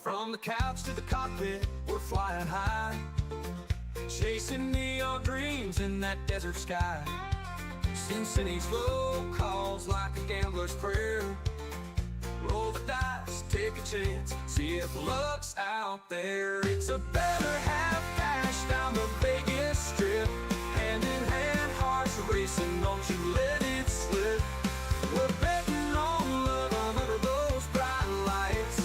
From the couch to the cockpit, we're flying high, chasing neon dreams in that desert sky. Sin City's low calls like a gambler's prayer. Roll the dice, take a chance, see if luck's out there. It's a better half dash down the Vegas Strip. Hand in hand, hearts are racing, don't you let it slip. We're betting on love under those bright lights.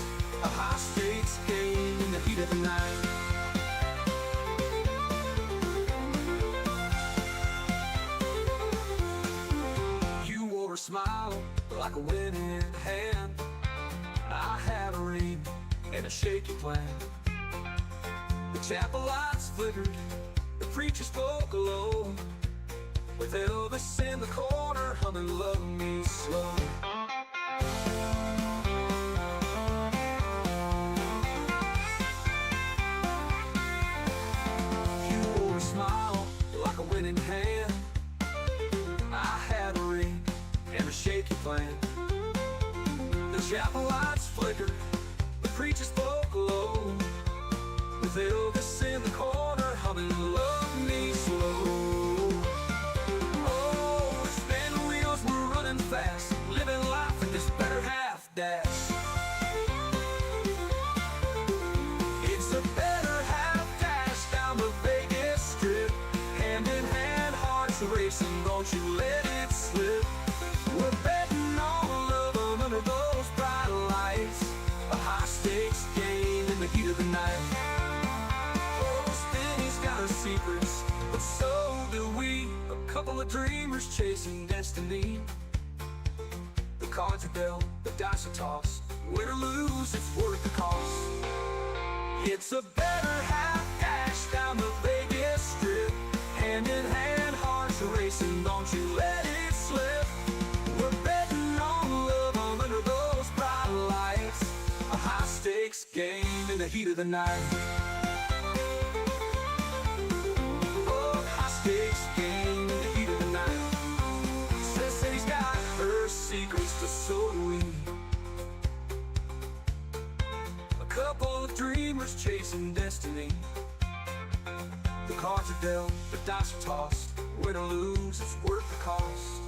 A high-stakes game in the heat of the night. You wore a smile like a winning hand. I had a ring and a shaky plan. The chapel lights flickered, the preacher spoke low, with Elvis in the corner humming "Love Me Slow." You wore a smile like a winning hand. I had a ring and a shaky plan. The chapel lights flickered, the preacher spoke low, with Elvis in the corner humming "Love Me Slow." Oh, we're spinning wheels, we're running fast, living life in this better half dash. It's a better half dash down the Vegas Strip. Hand in hand, hearts are racing, don't you let it slip. We're betting on love under those bright lights. A high-stakes game in the heat of the night. Oh, Spinny's got her secrets, but so do we. A couple of dreamers chasing destiny. The cards are dealt, the dice are tossed. Win or lose, it's worth the cost. It's a better half dash down the Vegas Strip. Hand in hand, hearts are racing, don't you let it slip. We're betting on love under those bright lights. A high-stakes game in the heat of the night. Oh, high-stakes game in the heat of the night. Sin City's got her secrets, but so do we. A couple of dreamers chasing destiny. The cards are dealt, the dice are tossed. Win or lose, it's worth the cost.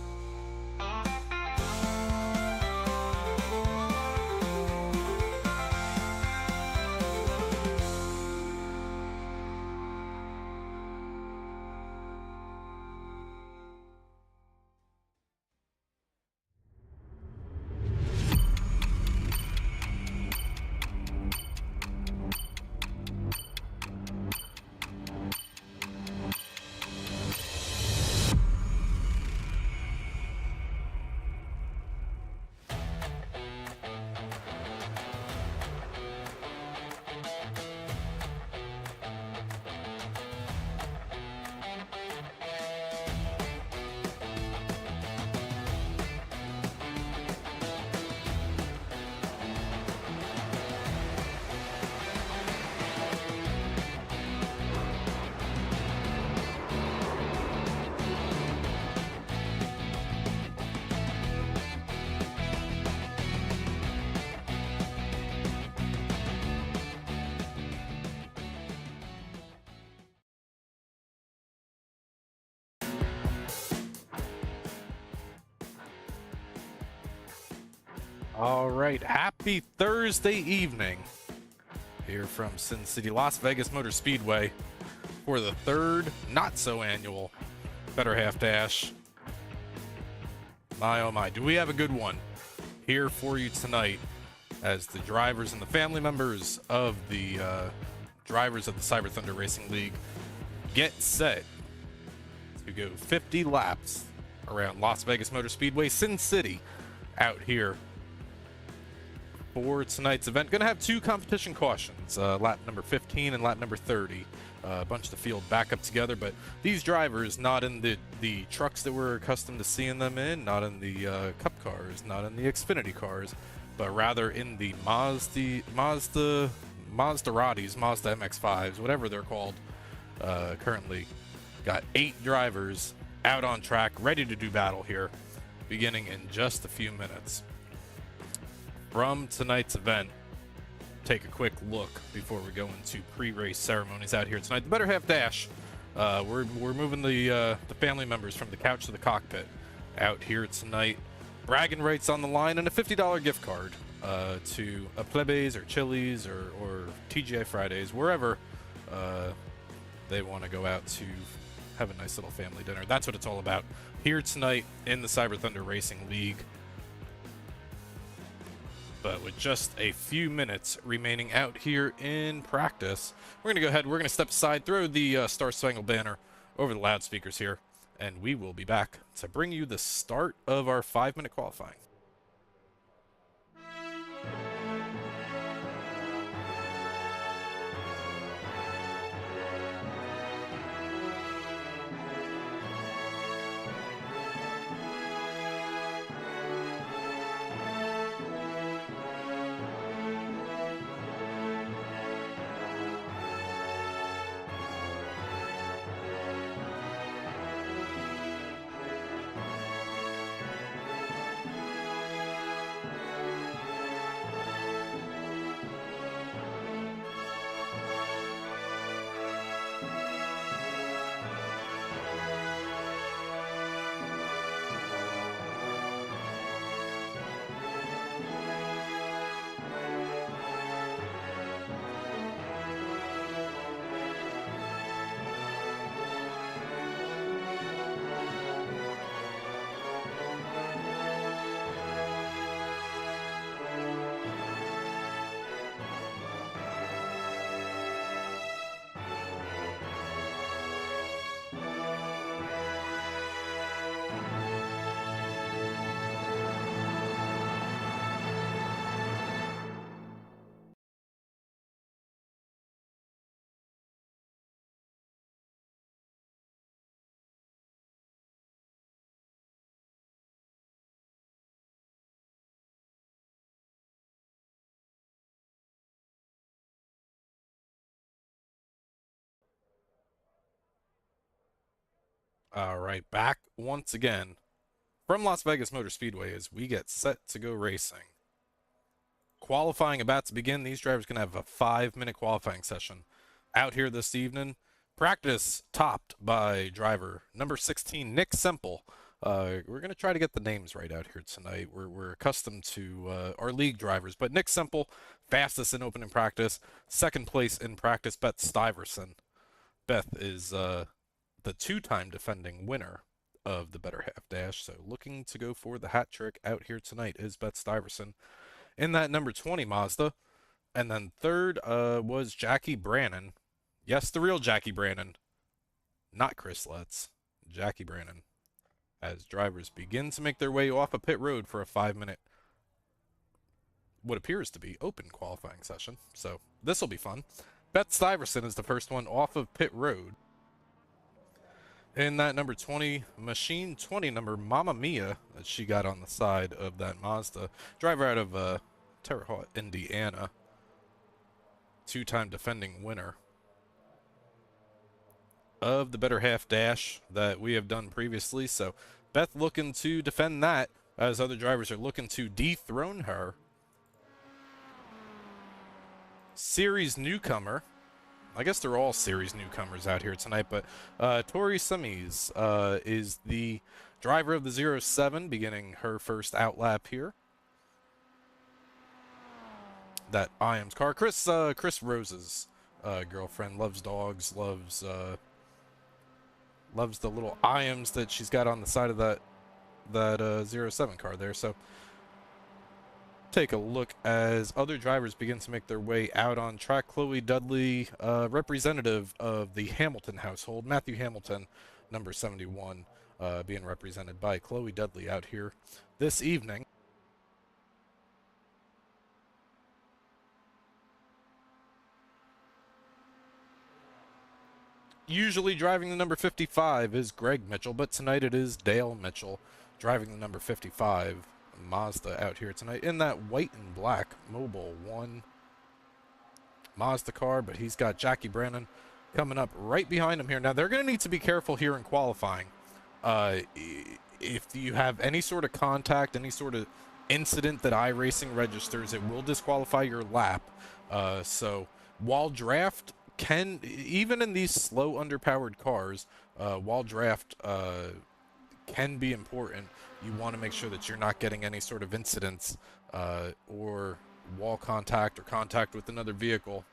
All right, happy Thursday evening here from Sin City, Las Vegas Motor Speedway for the third not-so-annual Better Half Dash. My, oh my, do we have a good one here for you tonight as the drivers and the family members of the drivers of the CyberThunder Racing League get set to go 50 laps around Las Vegas Motor Speedway, Sin City, out here for tonight's event. Going to have two competition cautions, lap number 15 and lap number 30. A bunch of the field back up together, but these drivers not in the trucks that we're accustomed to seeing them in, not in the Cup cars, not in the Xfinity cars. but rather in the Mazda MX-5s, whatever they're called. Currently got 8 drivers out on track, ready to do battle here, beginning in just a few minutes. From tonight's event, take a quick look before we go into pre-race ceremonies out here tonight. The Better Half Dash, we're moving the family members from the couch to the cockpit out here tonight. Bragging rights on the line and a $50 gift card to a Plebes or Chili's or TGI Fridays, wherever they want to go out to have a nice little family dinner. That's what it's all about here tonight in the CyberThunder Racing League. But with just a few minutes remaining out here in practice, we're going to go ahead, we're going to step aside, throw the Star Spangled Banner over the loudspeakers here, and we will be back to bring you the start of our 5-minute qualifying. All right, back once again from Las Vegas Motor Speedway as we get set to go racing. Qualifying about to begin. These drivers can have a 5-minute qualifying session out here this evening. Practice topped by driver number 16, Nick Semple. We're going to try to get the names right out here tonight. We're accustomed to our league drivers, but Nick Semple, fastest in opening practice. Second place in practice, Beth Stuyvesant. Beth is the 2-time defending winner of the Better Half Dash, so looking to go for the hat trick out here tonight is Beth Stuyvesant in that number 20 Mazda. And then third was Jackie Brannon. Yes, the real Jackie Brannon, not Chris Letts. Jackie Brannon, as drivers begin to make their way off a pit road for a 5-minute, what appears to be open qualifying session. So this will be fun. Beth Stuyvesant is the first one off of pit road. In that number 20, Machine 20 number, Mamma Mia, that she got on the side of that Mazda. Driver out of Terre Haute, Indiana. 2-time defending winner of the Better Half Dash that we have done previously. So Beth looking to defend that as other drivers are looking to dethrone her. Series newcomer. I guess they're all series newcomers out here tonight, but Tori Semes is the driver of the 07, beginning her first outlap here. That IAM's car. Chris Rose's girlfriend, loves dogs, loves the little IAMs that she's got on the side of that 07 car there. So take a look as other drivers begin to make their way out on track. Chloe Dudley, representative of the Hamilton household. Matthew Hamilton, number 71, being represented by Chloe Dudley out here this evening. Usually driving the number 55 is Greg Mitchell, but tonight it is Dale Mitchell driving the number 55. Mazda out here tonight in that white and black Mobile 1 Mazda car, but he's got Jackie Brannon coming up right behind him here. Now, they're going to need to be careful here in qualifying. If you have any sort of contact, any sort of incident that iRacing registers, it will disqualify your lap. So while draft can, even in these slow underpowered cars, while draft can be important, you want to make sure that you're not getting any sort of incidents or wall contact or contact with another vehicle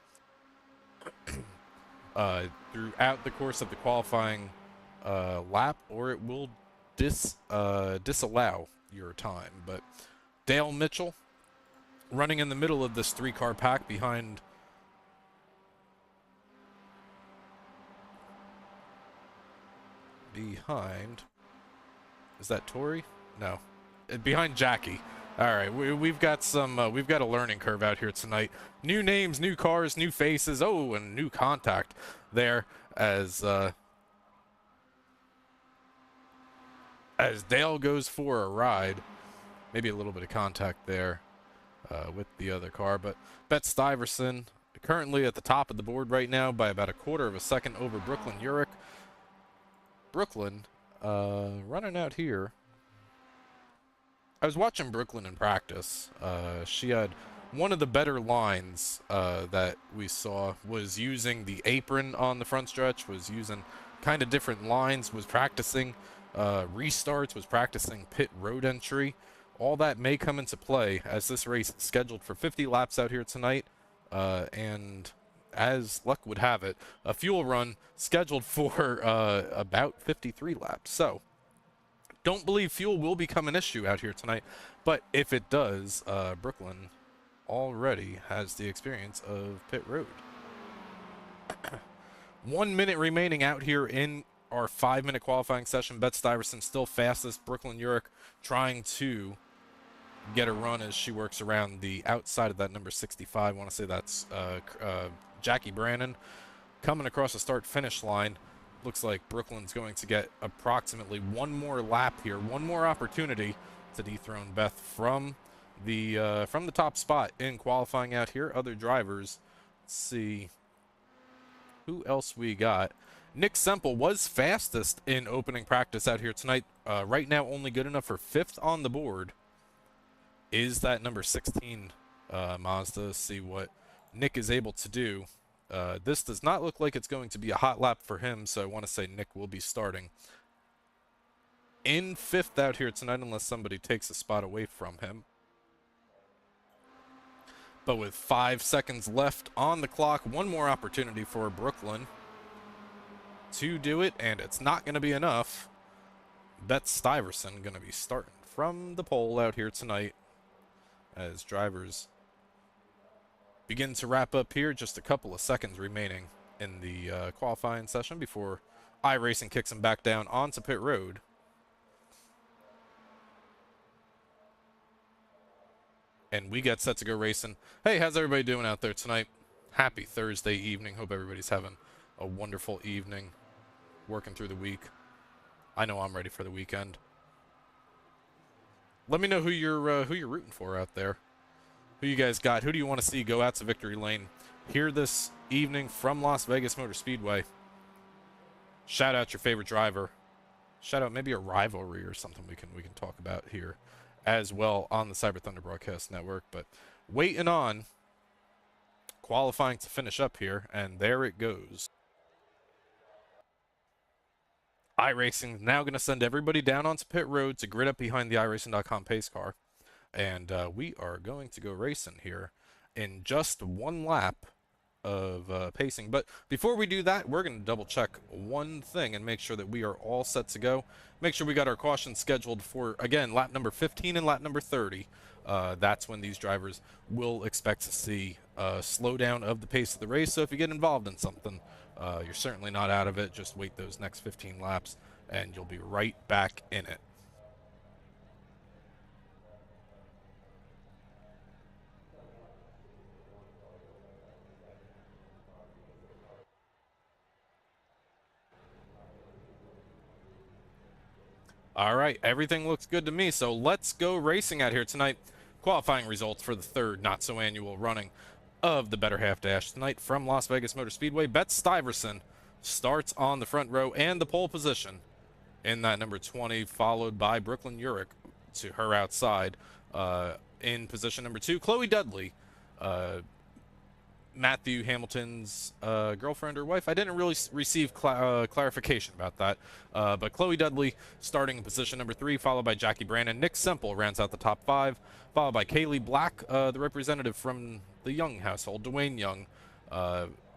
throughout the course of the qualifying lap, or it will disallow your time. But Dale Mitchell running in the middle of this three-car pack behind is that Tori? No, behind Jackie. All right, we've got a learning curve out here tonight. New names, new cars, new faces. Oh, and new contact there as Dale goes for a ride. Maybe a little bit of contact there with the other car, but Bet Stuyvesant currently at the top of the board right now by about a quarter of a second over Brooklyn Urich. Brooklyn running out here. I was watching Brooklyn in practice. She had one of the better lines that we saw was using the apron on the front stretch, was using kind of different lines, was practicing restarts, was practicing pit road entry. All that may come into play as this race is scheduled for 50 laps out here tonight. And as luck would have it, a fuel run scheduled for about 53 laps. So don't believe fuel will become an issue out here tonight, but if it does, Brooklyn already has the experience of pit road. 1 minute remaining out here in our 5-minute qualifying session. Bet Stuyvesant still fastest. Brooklyn Urich trying to get a run as she works around the outside of that number 65. I want to say that's Jackie Brannon coming across the start-finish line. Looks like Brooklyn's going to get approximately one more lap here, one more opportunity to dethrone Beth from the top spot in qualifying out here. Other drivers, let's see who else we got. Nick Semple was fastest in opening practice out here tonight. Right now, only good enough for 5th on the board is that number 16 Mazda. See what Nick is able to do. This does not look like it's going to be a hot lap for him, so I want to say Nick will be starting in 5th out here tonight unless somebody takes a spot away from him. But with 5 seconds left on the clock, one more opportunity for Brooklyn to do it, and it's not going to be enough. Bet Stuyvesant going to be starting from the pole out here tonight as drivers begin to wrap up here. Just a couple of seconds remaining in the qualifying session before iRacing kicks them back down onto pit road. And we get set to go racing. Hey, how's everybody doing out there tonight? Happy Thursday evening. Hope everybody's having a wonderful evening, working through the week. I know I'm ready for the weekend. Let me know who you're rooting for out there. Who you guys got? Who do you want to see go out to victory lane here this evening from Las Vegas Motor Speedway? Shout out your favorite driver. Shout out maybe a rivalry or something we can talk about here as well on the CyberThunder Broadcast Network. But waiting on qualifying to finish up here, and there it goes. iRacing is now going to send everybody down onto pit road to grid up behind the iRacing.com pace car. And we are going to go racing here in just one lap of pacing. But before we do that, we're going to double check one thing and make sure that we are all set to go. Make sure we got our cautions scheduled for, again, lap number 15 and lap number 30. That's when these drivers will expect to see a slowdown of the pace of the race. So if you get involved in something, you're certainly not out of it. Just wait those next 15 laps and you'll be right back in it. All right, everything looks good to me, so let's go racing out here tonight. Qualifying results for the third not-so-annual running of the Better Half Dash tonight from Las Vegas Motor Speedway. Bet Stuyvesant starts on the front row and the pole position in that number 20, followed by Brooklyn Urich to her outside. In position number 2, Chloe Dudley, Matthew Hamilton's girlfriend or wife. I didn't really receive clarification about that. But Chloe Dudley starting in position number 3, followed by Jackie Brandon. Nick Semple rounds out the top 5, followed by Kaylee Black, the representative from the Young household, Dwayne Young,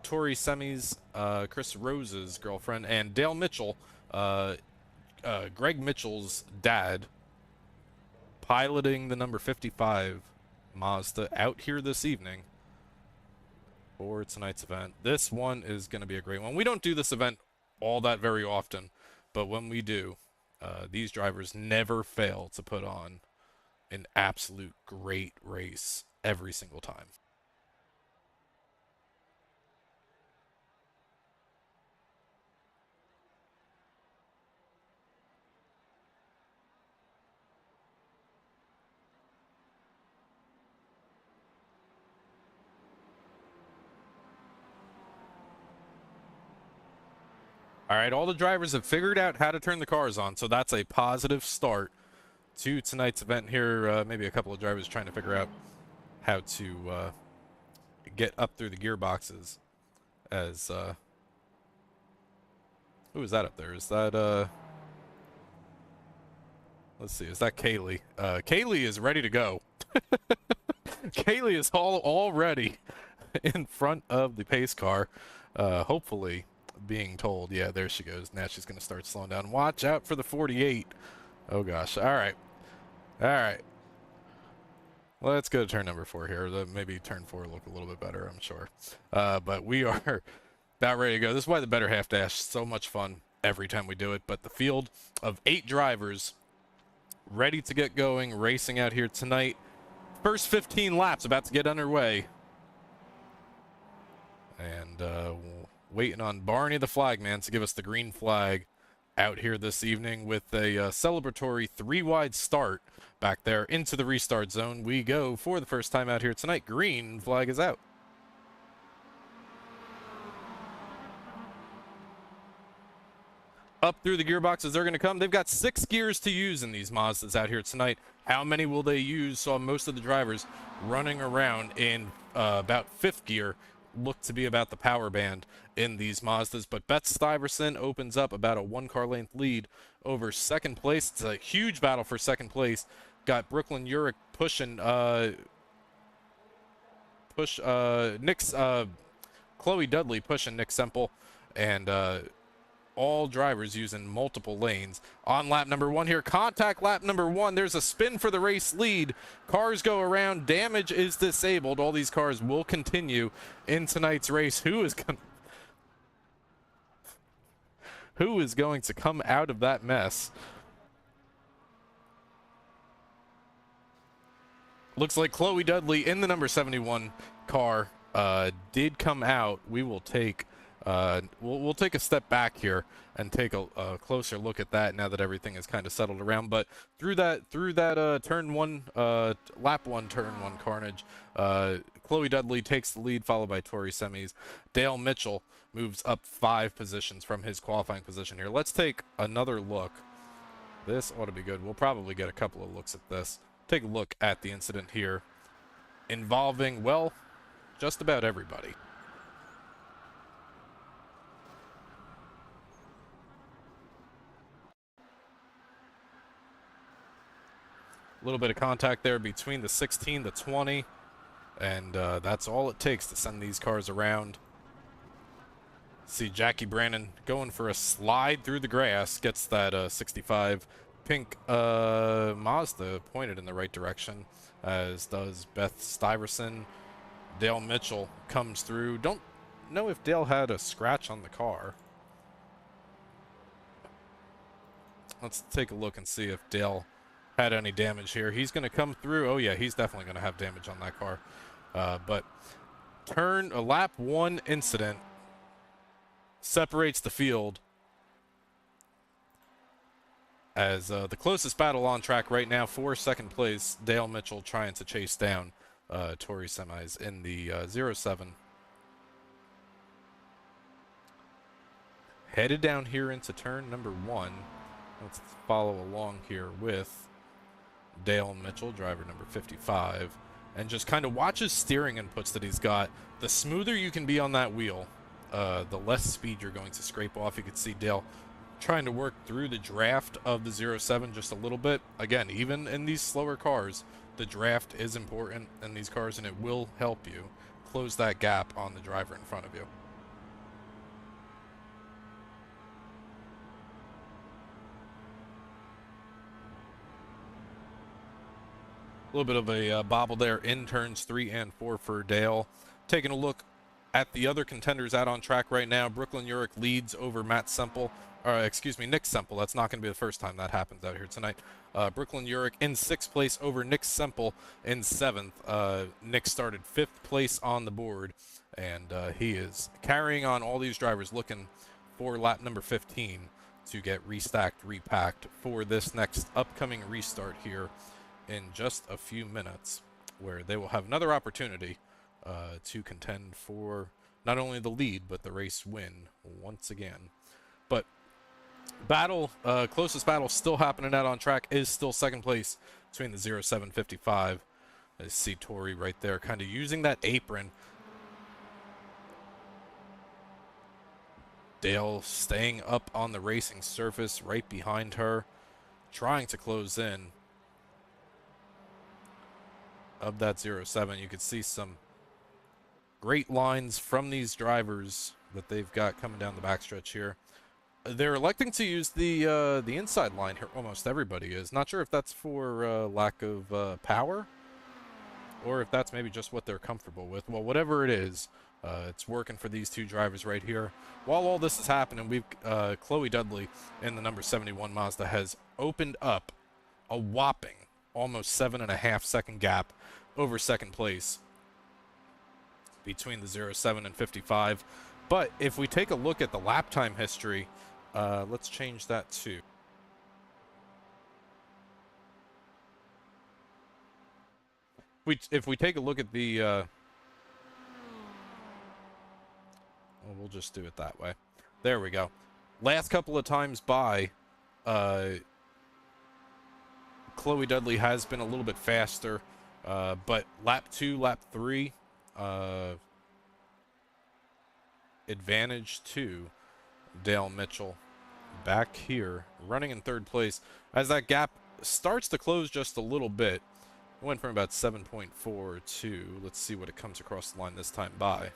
Tori Semi's, Chris Rose's girlfriend, and Dale Mitchell, Greg Mitchell's dad, piloting the number 55 Mazda out here this evening for tonight's event. This one is going to be a great one. We don't do this event all that very often, but when we do, these drivers never fail to put on an absolute great race every single time. All right, all the drivers have figured out how to turn the cars on, so that's a positive start to tonight's event here. Maybe a couple of drivers trying to figure out how to get up through the gearboxes. As who is that up there? Is that let's see, is that Kaylee? Kaylee is ready to go. Kaylee is already in front of the pace car, hopefully being told, yeah, there she goes. Now she's going to start slowing down. Watch out for the 48. Oh, gosh. All right. All right. Let's go to turn number 4 here. Maybe turn 4 look a little bit better, I'm sure. But we are about ready to go. This is why the Better Half Dash is so much fun every time we do it. But the field of 8 drivers ready to get going, racing out here tonight. First 15 laps about to get underway. And waiting on Barney the Flagman to give us the green flag out here this evening with a celebratory 3-wide start back there into the restart zone. We go for the first time out here tonight. Green flag is out. Up through the gearboxes they're going to come. They've got 6 gears to use in these Mazdas out here tonight. How many will they use? Saw most of the drivers running around in about 5th gear. Look to be about the power band in these Mazdas, but Bet Stuyvesant opens up about a 1-car length lead over 2nd place. It's a huge battle for 2nd place. Got Brooklyn Urich pushing Chloe Dudley pushing Nick Semple, and all drivers using multiple lanes. On lap number 1 here, contact lap number 1. There's a spin for the race lead. Cars go around. Damage is disabled. All these cars will continue in tonight's race. Who is going to come out of that mess? Looks like Chloe Dudley in the number 71 car did come out. We will take we'll take a step back here and take a closer look at that now that everything is kind of settled around. But through that turn 1, lap 1, turn 1 carnage, Chloe Dudley takes the lead, followed by Tori Semis. Dale Mitchell moves up 5 positions from his qualifying position here. Let's take another look. This ought to be good. We'll probably get a couple of looks at this. Take a look at the incident here involving, well, just about everybody. A little bit of contact there between the 16, the 20, and that's all it takes to send these cars around. See Jackie Brandon going for a slide through the grass, gets that 65 pink Mazda pointed in the right direction, as does Beth Stuyvesant. Dale Mitchell comes through. Don't know if Dale had a scratch on the car. Let's take a look and see if Dale had any damage here. He's going to come through. Oh yeah, he's definitely going to have damage on that car. But lap 1 incident separates the field as the closest battle on track right now for second place, Dale Mitchell trying to chase down Tory Semis in the 07. Headed down here into turn number 1. Let's follow along here with Dale Mitchell, driver number 55, and just kind of watch his steering inputs that he's got. The smoother you can be on that wheel, the less speed you're going to scrape off. You can see Dale trying to work through the draft of the 07 just a little bit. Again, even in these slower cars, the draft is important in these cars, and it will help you close that gap on the driver in front of you. A little bit of a bobble there in turns 3 and 4 for Dale. Taking a look at the other contenders out on track right now, Brooklyn Urick leads over Nick Semple. That's not going to be the first time that happens out here tonight. Brooklyn Urick in 6th place over Nick Semple in 7th. Nick started 5th place on the board, and he is carrying on all these drivers looking for lap number 15 to get restacked, repacked for this next upcoming restart here in just a few minutes, where they will have another opportunity to contend for not only the lead but the race win once again. But closest battle still happening out on track is still second place between the 0755. I see Tori right there kind of using that apron. Dale staying up on the racing surface right behind her, trying to close in of that 07. You could see some great lines from these drivers that they've got coming down the backstretch here. They're electing to use the inside line here. Almost everybody is. Not sure if that's for lack of power, or if that's maybe just what they're comfortable with. Well, whatever it is, it's working for these two drivers right here. While all this is happening, we've Chloe Dudley in the number 71 Mazda has opened up a whopping almost 7.5 second gap over second place between the 07 and 55. But if we take a look at the lap time history, let's change that to if we take a look at the well, we'll just do it that way. There we go. Last couple of times by, Chloe Dudley has been a little bit faster, but lap 2, lap 3, advantage to Dale Mitchell back here, running in third place. As that gap starts to close just a little bit, it went from about 7.4 to, let's see what it comes across the line this time by.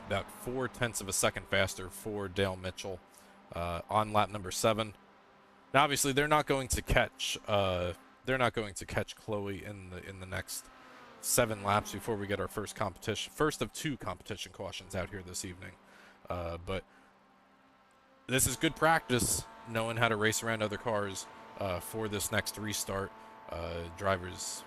About 0.4 of a second faster for Dale Mitchell on lap number 7. Now, obviously, they're not going to catch Chloe in the next 7 laps before we get our first of 2 competition cautions out here this evening. But this is good practice, knowing how to race around other cars for this next restart. Drivers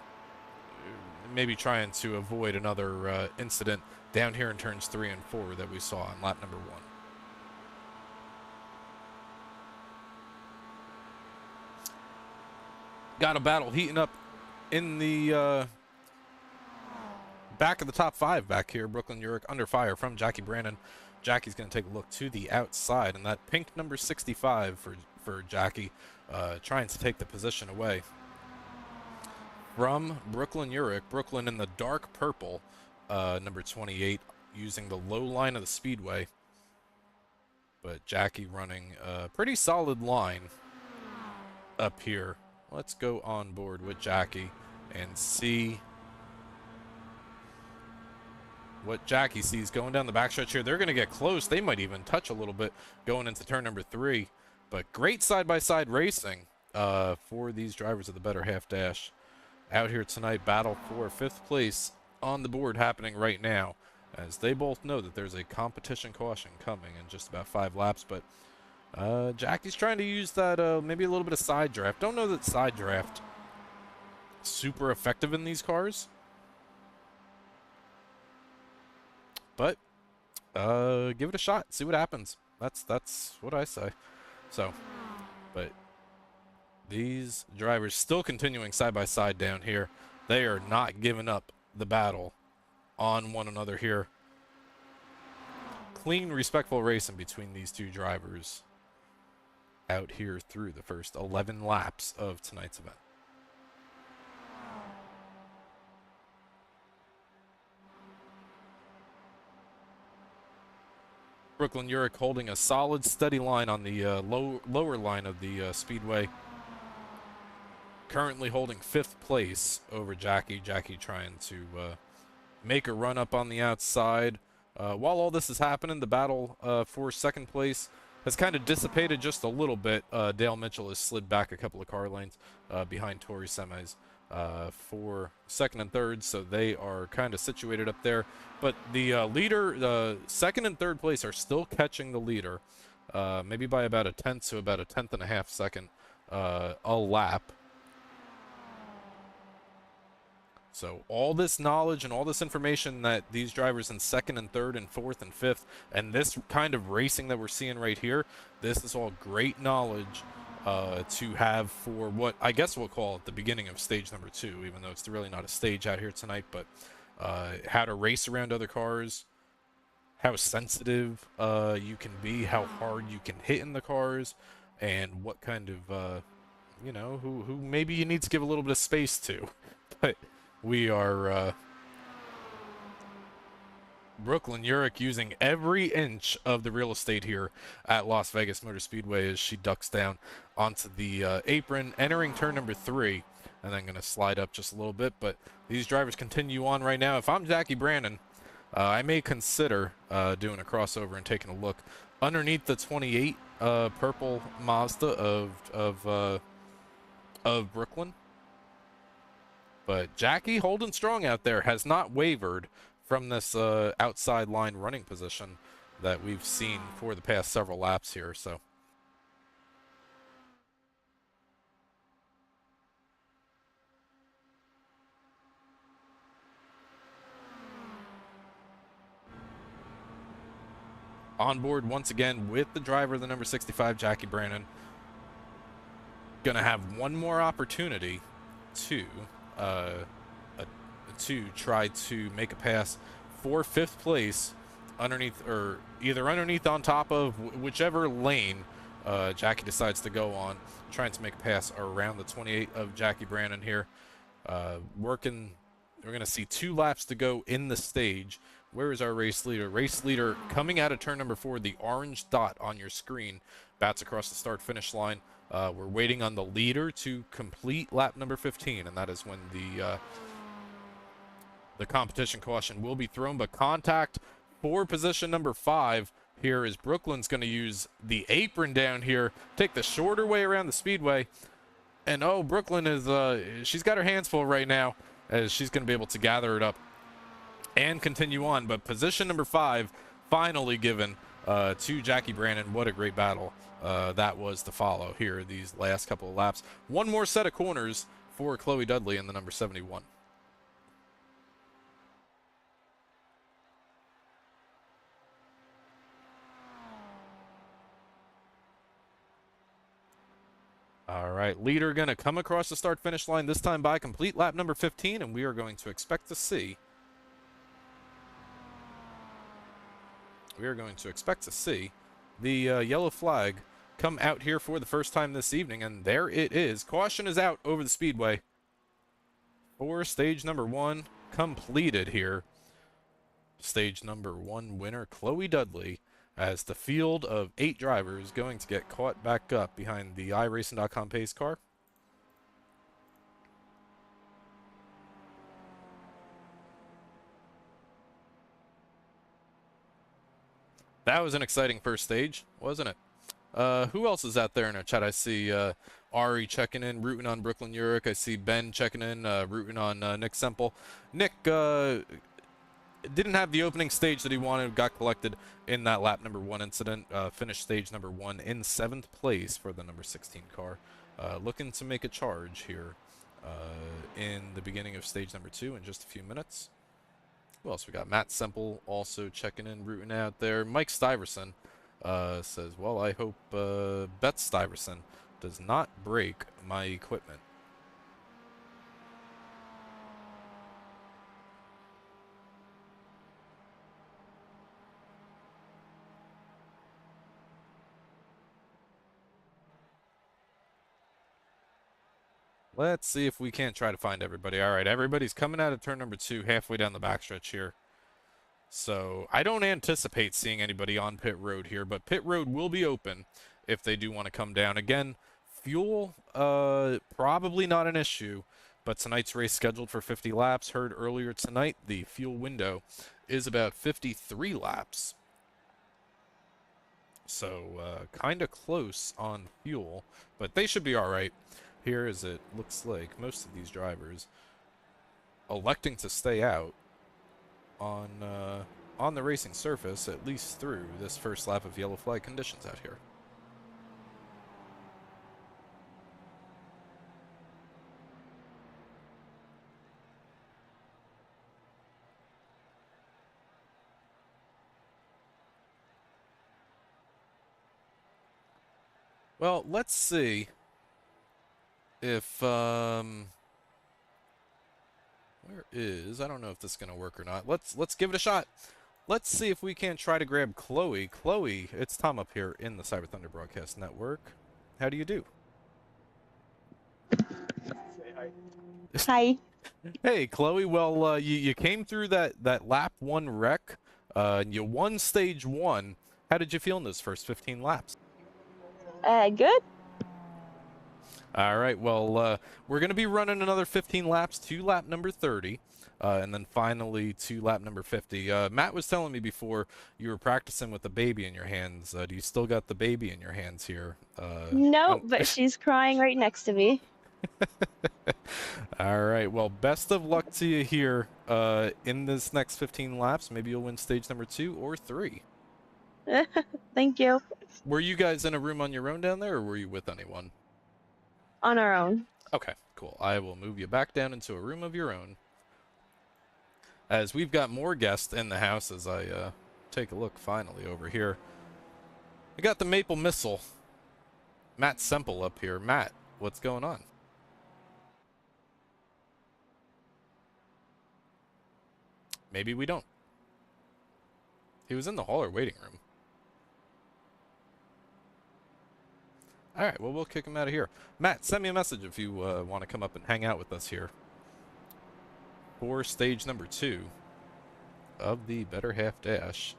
maybe trying to avoid another incident down here in turns 3 and 4 that we saw on lap number 1. Got a battle heating up in the back of the top 5 back here. Brooklyn Urick under fire from Jackie Brandon. Jackie's going to take a look to the outside, and that pink number 65 for Jackie, trying to take the position away from Brooklyn Urick. Brooklyn in the dark purple, number 28, using the low line of the speedway. But Jackie running a pretty solid line up here. Let's go on board with Jackie and see what Jackie sees going down the backstretch here. They're going to get close. They might even touch a little bit going into turn number 3. But great side-by-side racing for these drivers of the Better Half Dash out here tonight. Battle for 5th place on the board happening right now, as they both know that there's a competition caution coming in just about 5 laps. But Jackie's trying to use that maybe a little bit of side draft. Don't know that side draft is super effective in these cars, but give it a shot, see what happens. That's what I say. So But these drivers still continuing side by side down here. They are not giving up the battle on one another here. Clean, respectful racing between these two drivers out here through the first 11 laps of tonight's event. Brooklyn Urich holding a solid, steady line on the lower line of the speedway. Currently holding 5th place over Jackie. Jackie trying to make a run up on the outside. While all this is happening, the battle for 2nd place has kind of dissipated just a little bit. Dale Mitchell has slid back a couple of car lanes behind Tori Semes for 2nd and 3rd, so they are kind of situated up there. But the leader, 2nd and 3rd place are still catching the leader, maybe by about a tenth to about a tenth and a half second a lap. So all this knowledge and all this information that these drivers in 2nd and 3rd and 4th and 5th, and this kind of racing that we're seeing right here, this is all great knowledge to have for what I guess we'll call it the beginning of stage number 2, even though it's really not a stage out here tonight, but how to race around other cars, how sensitive you can be, how hard you can hit in the cars, and what kind of, you know, who maybe you need to give a little bit of space to. But we are Brooklyn Urich using every inch of the real estate here at Las Vegas Motor Speedway as she ducks down onto the apron, entering turn number 3, and then going to slide up just a little bit. But these drivers continue on right now. If I'm Jackie Brandon, I may consider doing a crossover and taking a look underneath the 28 purple Mazda of Brooklyn. But Jackie holding strong out there, has not wavered from this outside line running position that we've seen for the past several laps here. So on board once again with the driver, the number 65, Jackie Brandon. Gonna have one more opportunity to try to make a pass for 5th place underneath, or either underneath, on top of, whichever lane Jackie decides to go on, trying to make a pass around the 28 of Jackie Brandon here. Working, we're going to see 2 laps to go in the stage. Where is our race leader? Race leader coming out of turn number 4, the orange dot on your screen, bats across the start-finish line. We're waiting on the leader to complete lap number 15, and that is when the competition caution will be thrown. But contact for position number 5 here is Brooklyn's going to use the apron down here, take the shorter way around the speedway. And oh, Brooklyn is she's got her hands full right now, as she's going to be able to gather it up and continue on. But position number 5 finally given to Jackie Brandon. What a great battle that was to follow here these last couple of laps. One more set of corners for Chloe Dudley in the number 71. All right, leader going to come across the start-finish line, this time by complete lap number 15, and we are going to expect to see the yellow flag come out here for the first time this evening, and there it is. Caution is out over the speedway for stage number 1 completed here. Stage number 1 winner, Chloe Dudley, as the field of 8 drivers going to get caught back up behind the iRacing.com pace car. That was an exciting first stage, wasn't it? Who else is out there in our chat? I see Arie checking in, rooting on Brooklyn Urich. I see Ben checking in, rooting on Nick Semple. Nick didn't have the opening stage that he wanted, got collected in that lap number 1 incident, finished stage number 1 in 7th place for the number 16 car. Looking to make a charge here in the beginning of stage number 2 in just a few minutes. Who else we got? Matt Semple also checking in, rooting out there. Mike Stiverson says, well, I hope Beth Stiverson does not break my equipment. Let's see if we can't try to find everybody. All right, everybody's coming out of turn number 2, halfway down the backstretch here. So I don't anticipate seeing anybody on pit road here, but pit road will be open if they do want to come down. Again, fuel, probably not an issue, but tonight's race scheduled for 50 laps. Heard earlier tonight, the fuel window is about 53 laps. So kind of close on fuel, but they should be all right. Here, as it looks like most of these drivers electing to stay out on the racing surface, at least through this first lap of yellow flag conditions out here. Well, let's see if where is, I don't know if this is gonna work or not. Let's give it a shot. Let's see if we can't try to grab Chloe. Chloe, it's Tom up here in the CyberThunder Broadcast Network. How do you do? Hi. Hey, Chloe. Well, you came through that lap 1 wreck. You won stage 1. How did you feel in those first 15 laps? Good. All right, well, we're going to be running another 15 laps to lap number 30, and then finally to lap number 50. Matt was telling me before you were practicing with the baby in your hands. Do you still got the baby in your hands here? No, but she's crying right next to me. All right, well, best of luck to you here in this next 15 laps. Maybe you'll win stage number 2 or 3. Thank you. Were you guys in a room on your own down there, or were you with anyone? On our own. Okay, cool. I will move you back down into a room of your own, as we've got more guests in the house as I take a look finally over here. We got the Maple Missile, Matt Semple up here. Matt, what's going on? Maybe we don't. He was in the hauler waiting room. All right, well, we'll kick him out of here. Matt, send me a message if you want to come up and hang out with us here for stage number 2 of the Better Half Dash.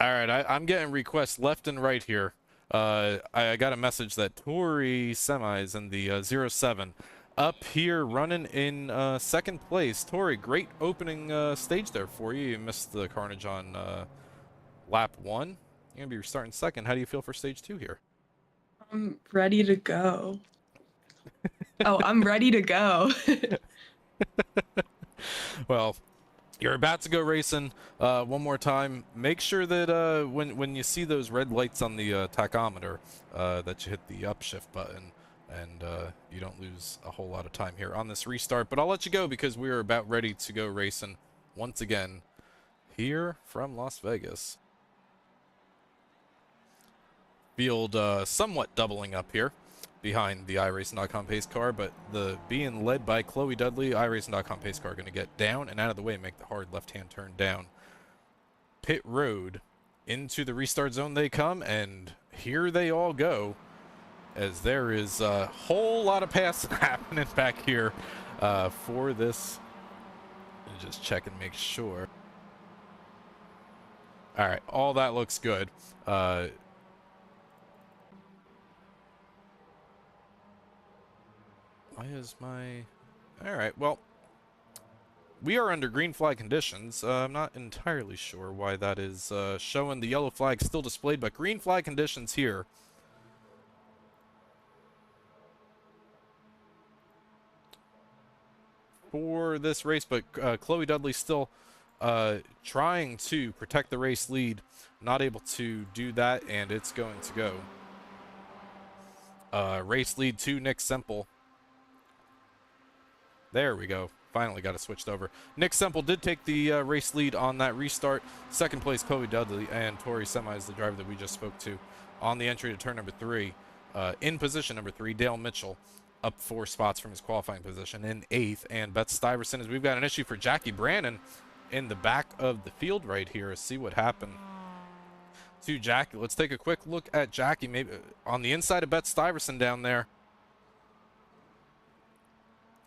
All right, I'm getting requests left and right here. I got a message that Tori Semis in the 07 up here running in 2nd place. Tori, great opening stage there for you. You missed the carnage on lap 1. You're going to be starting 2nd. How do you feel for stage 2 here? I'm ready to go. Oh, I'm ready to go. Well, you're about to go racing one more time. Make sure that when you see those red lights on the tachometer, that you hit the upshift button and you don't lose a whole lot of time here on this restart. But I'll let you go because we are about ready to go racing once again here from Las Vegas. Field somewhat doubling up here behind the iRacing.com pace car, but being led by Chloe Dudley, iRacing.com pace car going to get down and out of the way, make the hard left-hand turn down pit road. Into the restart zone they come, and here they all go, as there is a whole lot of passing happening back here for this. Just check and make sure. All right, all that looks good. Why is my... All right, well, we are under green flag conditions. I'm not entirely sure why that is showing the yellow flag still displayed, but green flag conditions here. For this race, but Chloe Dudley still trying to protect the race lead. Not able to do that, and it's going to go. Race lead to Nick Semple. There we go. Finally got it switched over. Nick Semple did take the race lead on that restart. Second place, Chloe Dudley, and Tori Semi is the driver that we just spoke to on the entry to turn number 3. In position number 3, Dale Mitchell, up 4 spots from his qualifying position in 8th. And Beth Stuyvesant, as we've got an issue for Jackie Brannon in the back of the field right here. Let's see what happened to Jackie. Let's take a quick look at Jackie, maybe on the inside of Beth Stuyvesant down there.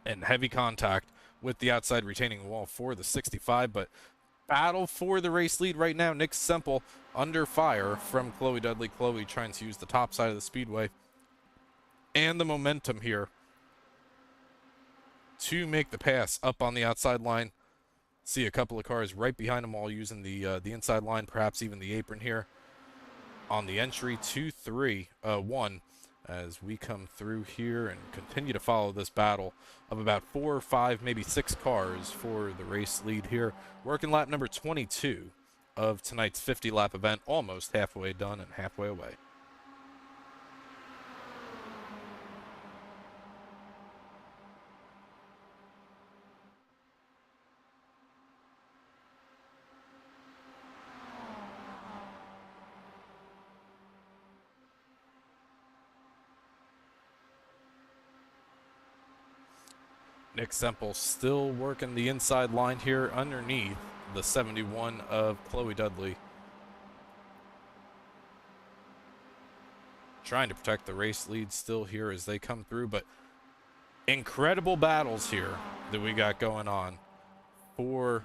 And heavy contact with the outside retaining wall for the 65, but battle for the race lead right now. Nick Semple under fire from Chloe Dudley. Chloe trying to use the top side of the speedway and the momentum here to make the pass up on the outside line. See a couple of cars right behind them all using the inside line, perhaps even the apron here on the entry 2-3-1 as we come through here and continue to follow this battle of about 4 or 5, maybe 6 cars for the race lead here. Working lap number 22 of tonight's 50-lap event, almost halfway done and halfway away. Nick Semple still working the inside line here underneath the 71 of Chloe Dudley. Trying to protect the race lead still here as they come through, but incredible battles here that we got going on for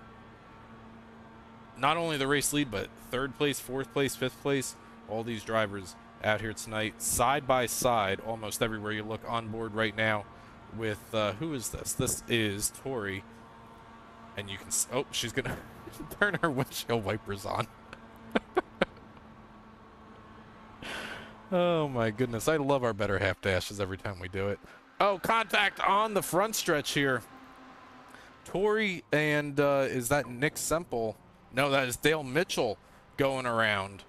not only the race lead, but 3rd place, 4th place, 5th place. All these drivers out here tonight, side by side, almost everywhere you look on board right now. With who is this? This is Tori, and you can she's gonna turn her windshield wipers on. Oh my goodness, I love our better half dashes every time we do it. Oh, contact on the front stretch here. Tori and is that Nick Semple? No, that is Dale Mitchell going around.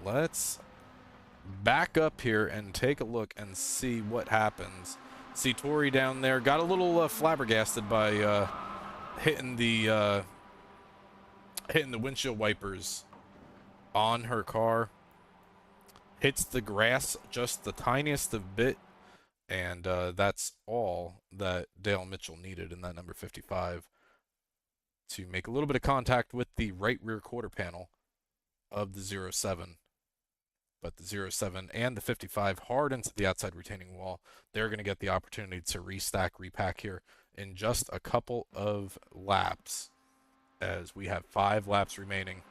Let's back up here and take a look and see what happens. See Tori down there got a little flabbergasted by hitting the windshield wipers on her car. Hits the grass just the tiniest of bit, and that's all that Dale Mitchell needed in that number 55 to make a little bit of contact with the right rear quarter panel of the 07. But the 07 and the 55 hard into the outside retaining wall. They're going to get the opportunity to restack, repack here in just a couple of laps, as we have 5 laps remaining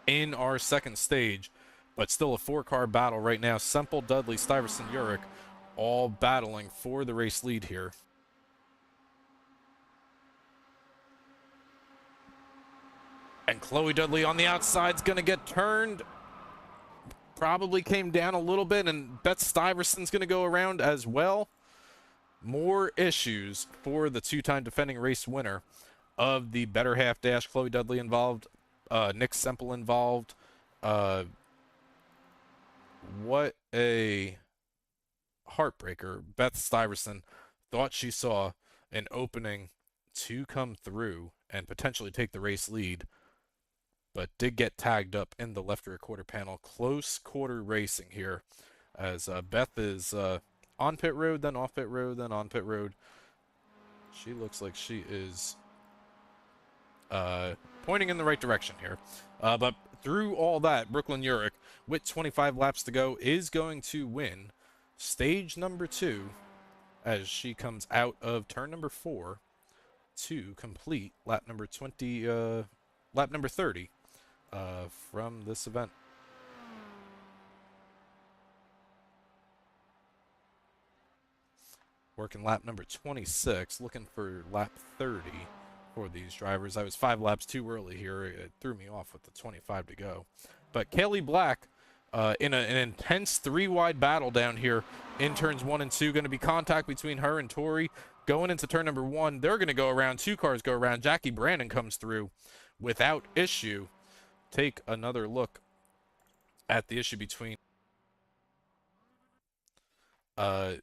in our second stage, but still a 4-car battle right now. Semple, Dudley, Stuyvesant, Urich all battling for the race lead here. And Chloe Dudley on the outside is going to get turned. Probably came down a little bit, and Beth Stuyvesant's going to go around as well. More issues for the 2-time defending race winner of the better half dash. Chloe Dudley involved, Nick Semple involved. What a heartbreaker. Beth Stuyvesant thought she saw an opening to come through and potentially take the race lead, but did get tagged up in the left rear quarter panel. Close quarter racing here as Beth is on pit road, then off pit road, then on pit road. She looks like she is pointing in the right direction here. But through all that, Brooklyn Urich, with 25 laps to go, is going to win stage number 2 as she comes out of turn number 4 to complete lap number 30 from this event. Working lap number 26, looking for lap 30 for these drivers. I was 5 laps too early here. It threw me off with the 25 to go. But Kaylee Black in an intense 3-wide battle down here in turns 1 and 2. Going to be contact between her and Tori. Going into turn number 1, they're going to go around. 2 cars go around. Jackie Brannon comes through without issue. Take another look at the issue between the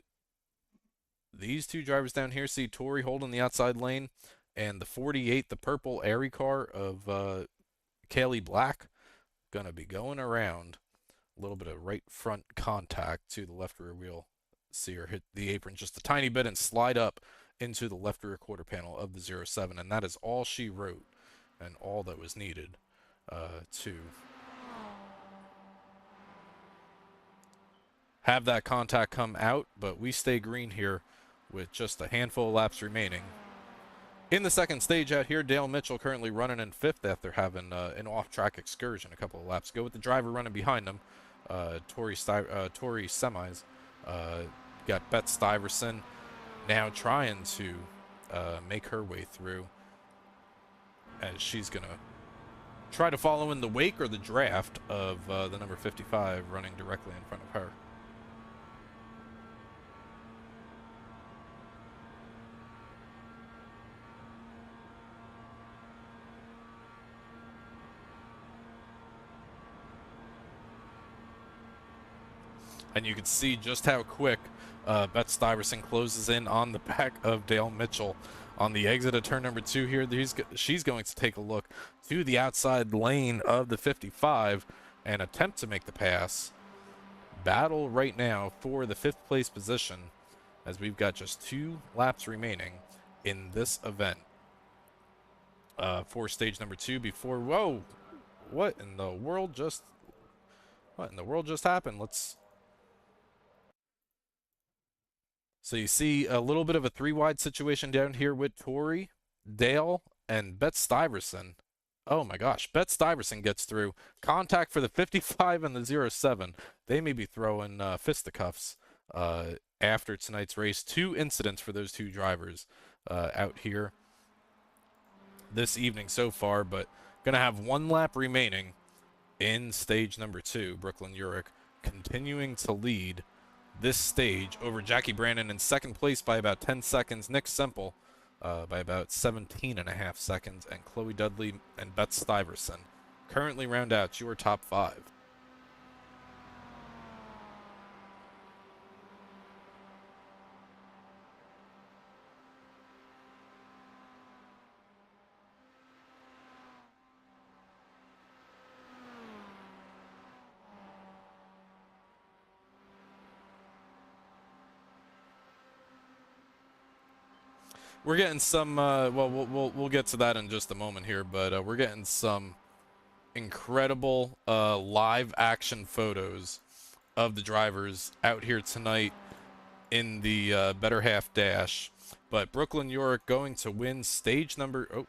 these two drivers down here, see Tori holding the outside lane, and the 48, the purple Arie car of Kaylee Black, gonna be going around. A little bit of right front contact to the left rear wheel. See her hit the apron just a tiny bit and slide up into the left rear quarter panel of the 07, and that is all she wrote and all that was needed to have that contact come out. But we stay green here with just a handful of laps remaining. In the second stage out here, Dale Mitchell currently running in 5th after having an off-track excursion a couple of laps ago, with the driver running behind him, Tori Semis. Got Beth Stuyvesant now trying to make her way through, as she's going to try to follow in the wake or the draft of the number 55 running directly in front of her. And you can see just how quick Beth Stuyvesant closes in on the back of Dale Mitchell on the exit of turn number 2 here. She's going to take a look to the outside lane of the 55 and attempt to make the pass. Battle right now for the 5th place position, as we've got just 2 laps remaining in this event for stage number 2 before... Whoa! What in the world just happened? So you see a little bit of a 3-wide situation down here with Tori, Dale, and Beth Stuyvesant. Oh my gosh, Beth Stuyvesant gets through. Contact for the 55 and the 07. They may be throwing fisticuffs after tonight's race. 2 incidents for those 2 drivers out here this evening so far, but going to have 1 lap remaining in stage number 2. Brooklyn Urich continuing to lead this stage over Jackie Brandon in 2nd place by about 10 seconds. Nick Semple by about 17.5 seconds. And Chloe Dudley and Beth Stuyvesant currently round out your top 5. We're getting some, well, we'll get to that in just a moment here, but we're getting some incredible live action photos of the drivers out here tonight in the better half dash. But Brooklyn Urich going to win stage number... Oh,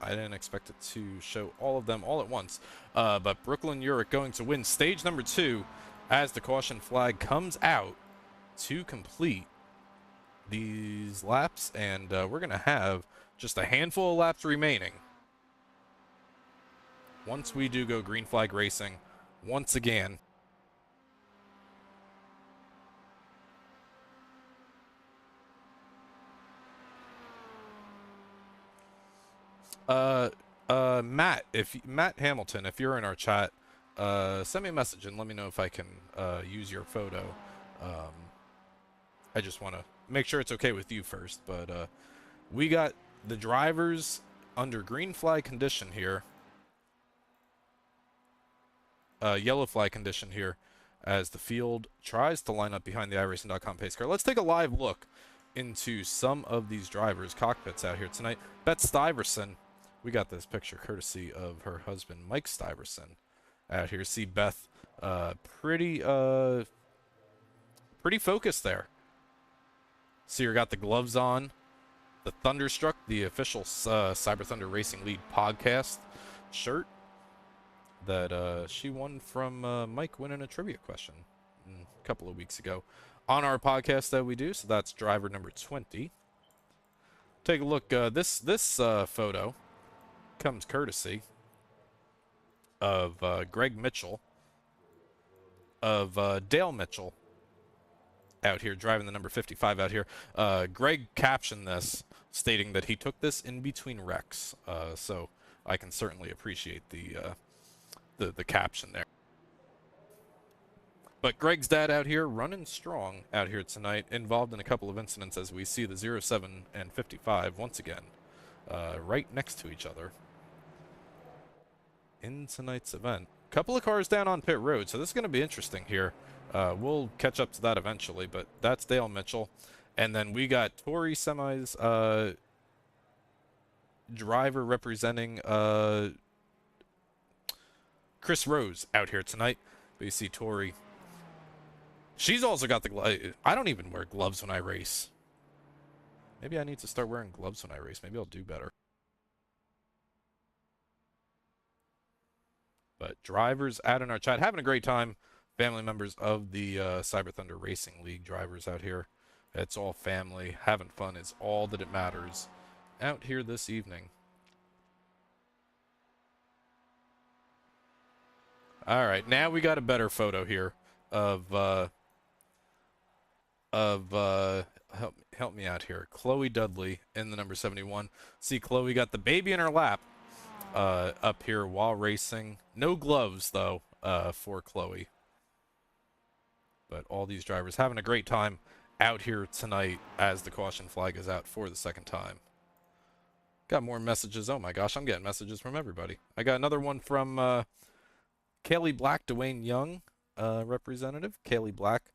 I didn't expect it to show all of them all at once. But Brooklyn Urich going to win stage number 2 as the caution flag comes out to complete these laps, and we're going to have just a handful of laps remaining once we do go green flag racing once again. Matt Hamilton, if you're in our chat, send me a message and let me know if I can use your photo. I just want to make sure it's okay with you first, but we got the drivers under green flag condition here, yellow flag condition here, as the field tries to line up behind the iRacing.com pace car. Let's take a live look into some of these drivers' cockpits out here tonight. Beth Stuyvesant, we got this picture courtesy of her husband Mike Stuyvesant out here. See Beth pretty focused there. See her got the gloves on, the Thunderstruck, the official CyberThunder Racing League podcast shirt that she won from Mike winning a trivia question a couple of weeks ago on our podcast that we do. So that's driver number 20. Take a look. This photo comes courtesy of Greg Mitchell of Dale Mitchell out here driving the number 55 out here. Greg captioned this stating that he took this in between wrecks, so I can certainly appreciate the caption there. But Greg's dad out here running strong out here tonight, involved in a couple of incidents as we see the 07 and 55 once again right next to each other in tonight's event. Couple of cars down on pit road, so this is going to be interesting here. We'll catch up to that eventually, but that's Dale Mitchell. And then we got Tori Semi's driver representing Chris Rose out here tonight. But you see Tori. She's also got the glove. I don't even wear gloves when I race. Maybe I need to start wearing gloves when I race. Maybe I'll do better. But drivers out in our chat, having a great time. Family members of the CyberThunder Racing League drivers out here. It's all family. Having fun is all that it matters out here this evening. All right, now we got a better photo here of help me out here. Chloe Dudley in the number 71. See, Chloe got the baby in her lap up here while racing. No gloves though for Chloe. But all these drivers having a great time out here tonight as the caution flag is out for the second time. Got more messages. Oh my gosh, I'm getting messages from everybody. I got another one from Kaylee Black, Dwayne Young representative. Kaylee Black.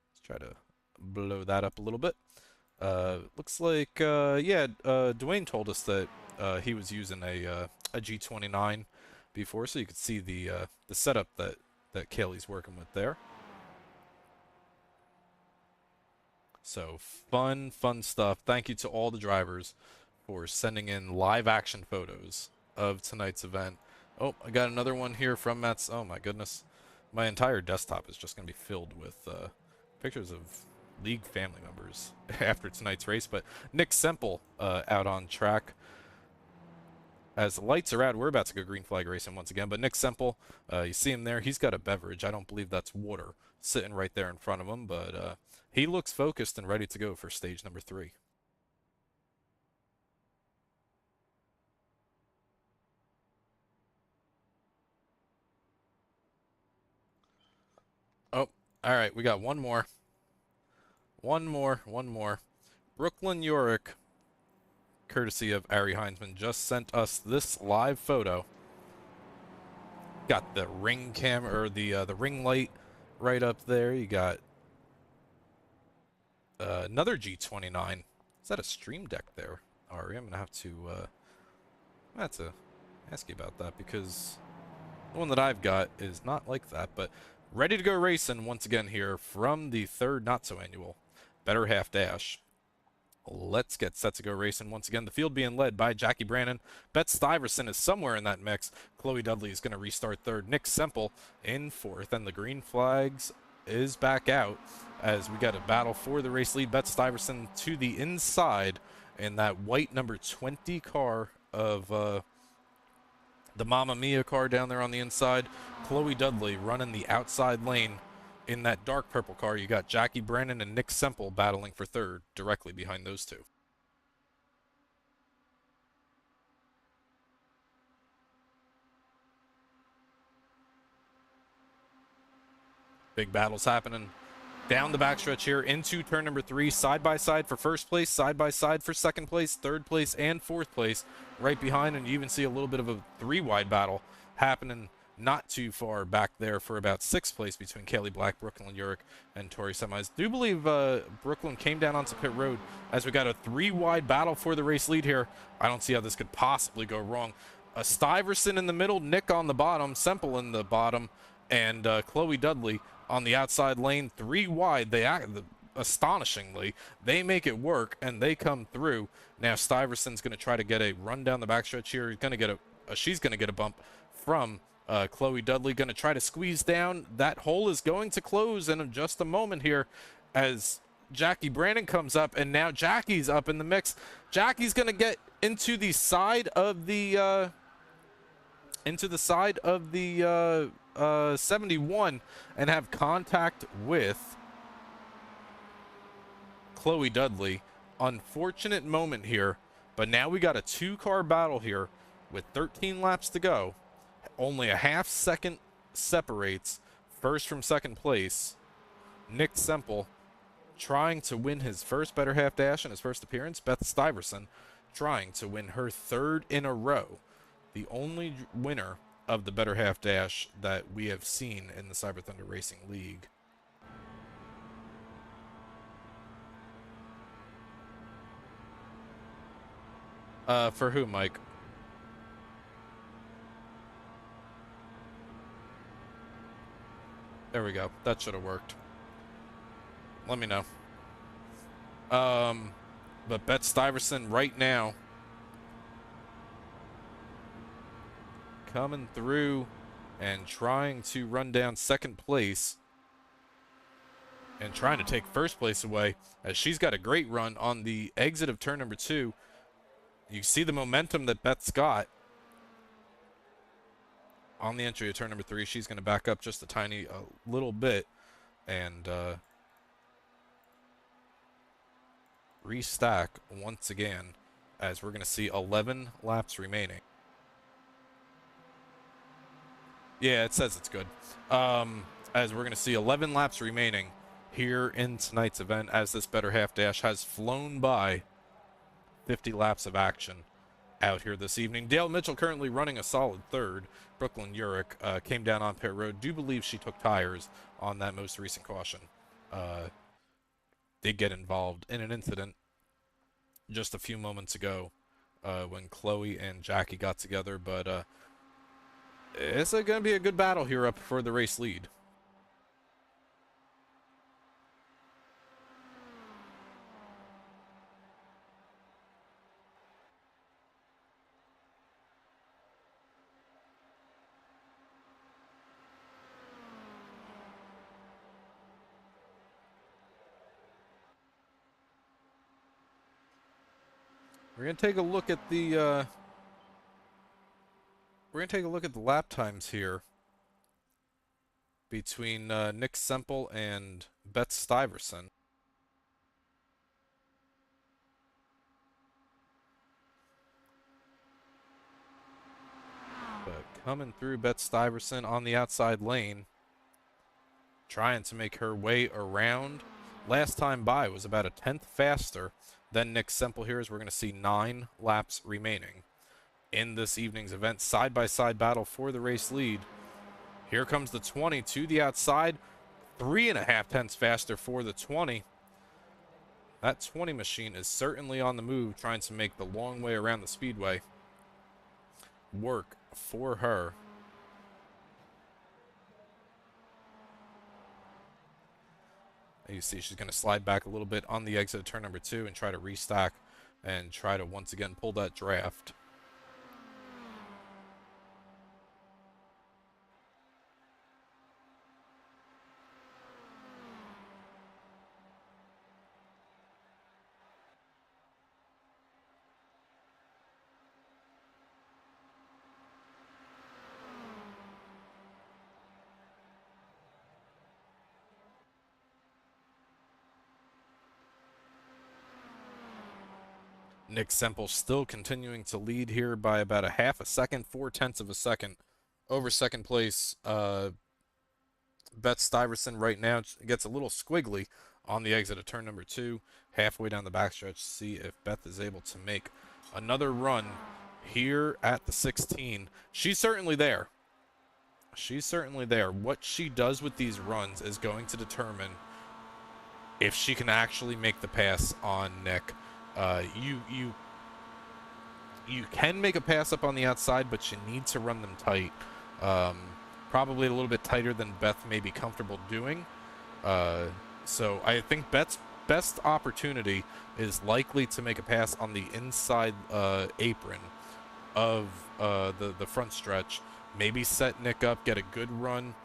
Let's try to blow that up a little bit. Looks like, Dwayne told us that he was using a G29 before, so you could see the setup that Kaylee's working with there. So fun stuff. Thank you to all the drivers for sending in live action photos of tonight's event. Oh, I got another one here from Matt's. Oh my goodness. My entire desktop is just going to be filled with pictures of league family members after tonight's race. But Nick Semple out on track. As the lights are out, we're about to go green flag racing once again. But Nick Semple, you see him there. He's got a beverage. I don't believe that's water sitting right there in front of him. But he looks focused and ready to go for stage number 3. Oh, all right. We got one more. One more. Brooklyn Yorick, courtesy of Arie Heinzman, just sent us this live photo. Got the ring camera, or the ring light right up there. You got another G29. Is that a Stream Deck there, Arie? I'm gonna have to ask you about that, because the one that I've got is not like that. But ready to go racing once again here from the third not-so-annual Better Half Dash. Let's get set to go racing once again. The field being led by Jackie Brannon. Bet Stuyvesant is somewhere in that mix. Chloe Dudley is going to restart third. Nick Semple in fourth. And the green flags is back out as we got a battle for the race lead. Bet Stuyvesant to the inside in that white number 20 car of the Mamma Mia car down there on the inside. Chloe Dudley running the outside lane. In that dark purple car, you got Jackie Brannon and Nick Semple battling for third, directly behind those two. Big battles happening down the backstretch here into turn number 3, side by side for first place, side by side for second place, third place, and fourth place right behind. And you even see a little bit of a 3-wide battle happening not too far back there for about 6th place between Kaylee Black, Brooklyn Yurick, and Tori Semis. Do believe Brooklyn came down onto pit road as we got a 3-wide battle for the race lead here. I don't see how this could possibly go wrong. Stuyvesant in the middle, Nick on the bottom, Semple in the bottom, and Chloe Dudley on the outside lane. 3 wide. Astonishingly, they make it work and they come through. Now Stuyvesant's going to try to get a run down the backstretch here. He's going to get she's going to get a bump from Chloe Dudley. Going to try to squeeze down. That hole is going to close in just a moment here as Jackie Brannon comes up, and now Jackie's up in the mix. Jackie's going to get into the side of the 71 and have contact with Chloe Dudley. Unfortunate moment here, but now we got a 2-car battle here with 13 laps to go. Only a half second separates first from second place. Nick Semple trying to win his first better half dash in his first appearance. Beth Stuyvesant trying to win her third in a row. The only winner of the better half dash that we have seen in the CyberThunder Racing League. For who, Mike? There we go. That should have worked. Let me know. But Beth Stuyvesant right now coming through and trying to run down second place and trying to take first place away, as she's got a great run on the exit of turn number 2. You see the momentum that Beth's got on the entry of turn number 3. She's going to back up just a little bit and restack once again, as we're going to see 11 laps remaining. Yeah, it says it's good. As we're going to see 11 laps remaining here in tonight's event, as this better half dash has flown by 50 laps of action out here this evening. Dale Mitchell currently running a solid third. Brooklyn Urich came down on pit road. Do believe she took tires on that most recent caution. Did get involved in an incident just a few moments ago when Chloe and Jackie got together, but it's going to be a good battle here up for the race lead. We're going to take a look at the lap times here between Nick Semple and Beth Stuyvesant. But coming through Beth Stuyvesant on the outside lane, trying to make her way around. Last time by was about a 10th faster than Nick Semple here, as we're going to see 9 laps remaining in this evening's event. Side-by-side battle for the race lead. Here comes the 20 to the outside. 3.5 tenths faster for the 20. That 20 machine is certainly on the move, trying to make the long way around the speedway work for her. You see she's going to slide back a little bit on the exit of turn number 2 and try to restack and try to once again pull that draft. Nick Semple still continuing to lead here by about a half a second, 0.4 of a second over second place. Beth Stuyvesant right now gets a little squiggly on the exit of turn number 2, halfway down the backstretch. See if Beth is able to make another run here at the 16. She's certainly there. She's certainly there. What she does with these runs is going to determine if she can actually make the pass on Nick. You can make a pass up on the outside, but you need to run them tight. Probably a little bit tighter than Beth may be comfortable doing. So I think Beth's best opportunity is likely to make a pass on the inside apron of the front stretch. Maybe set Nick up, get a good run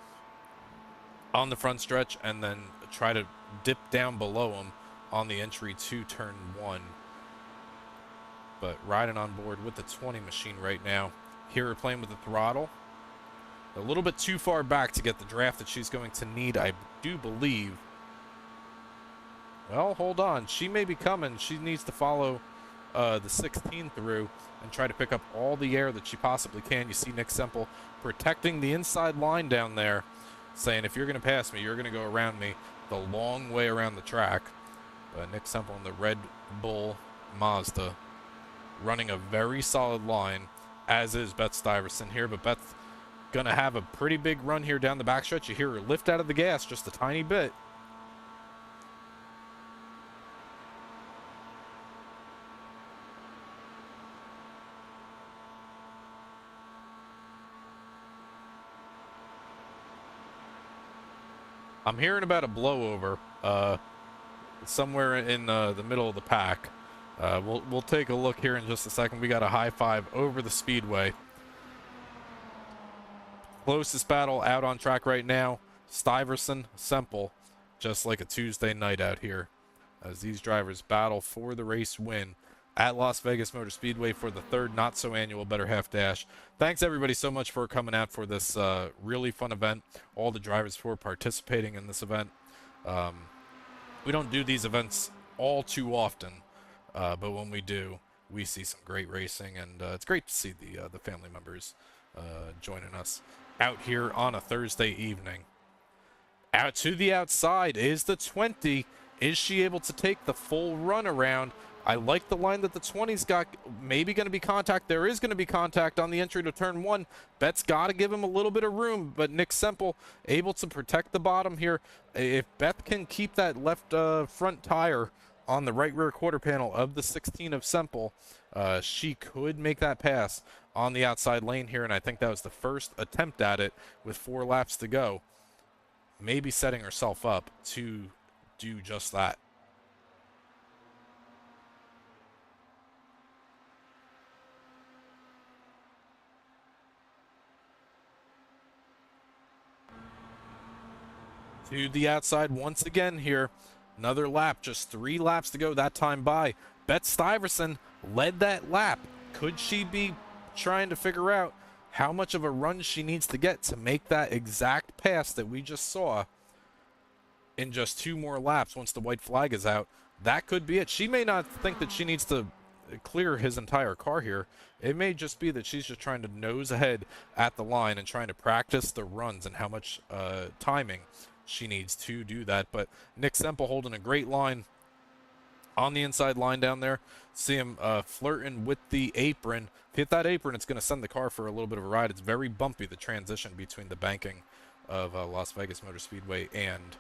on the front stretch, and then try to dip down below him on the entry to turn 1. But riding on board with the 20 machine right now. Here we're playing with the throttle. A little bit too far back to get the draft that she's going to need, I do believe. Well, hold on. She may be coming. She needs to follow the 16 through and try to pick up all the air that she possibly can. You see Nick Semple protecting the inside line down there. saying if you're going to pass me, you're going to go around me the long way around the track. Nick Semple in the Red Bull Mazda running a very solid line, as is Beth Stuyvesant here, but Beth's going to have a pretty big run here down the backstretch. You hear her lift out of the gas just a tiny bit. I'm hearing about a blowover somewhere in the middle of the pack. We'll take a look here in just a second. We got a high five over the speedway. Closest battle out on track right now, Stuyvesant, Semple, just like a Tuesday night out here, as these drivers battle for the race win at Las Vegas Motor Speedway for the third not-so-annual Better Half Dash. Thanks, everybody, so much for coming out for this really fun event. All the drivers for participating in this event. We don't do these events all too often, but when we do, we see some great racing, and it's great to see the family members joining us out here on a Thursday evening. Out to the outside is the 20. Is she able to take the full run around? I like the line that the 20's got. Maybe going to be contact. There is going to be contact on the entry to turn 1. Beth's got to give him a little bit of room, but Nick Semple able to protect the bottom here. If Beth can keep that left front tire on the right rear quarter panel of the 16 of Semple, she could make that pass on the outside lane here, and I think that was the first attempt at it with 4 laps to go. Maybe setting herself up to do just that. To the outside once again here. Another lap, just 3 laps to go that time by. Beth Stuyvesant led that lap. Could she be trying to figure out how much of a run she needs to get to make that exact pass that we just saw in just 2 more laps once the white flag is out? That could be it. She may not think that she needs to clear his entire car here. It may just be that she's just trying to nose ahead at the line and trying to practice the runs and how much timing she needs to do that. But Nick Semple holding a great line on the inside line down there. See him flirting with the apron. If you hit that apron, it's going to send the car for a little bit of a ride. It's very bumpy, the transition between the banking of Las Vegas Motor Speedway and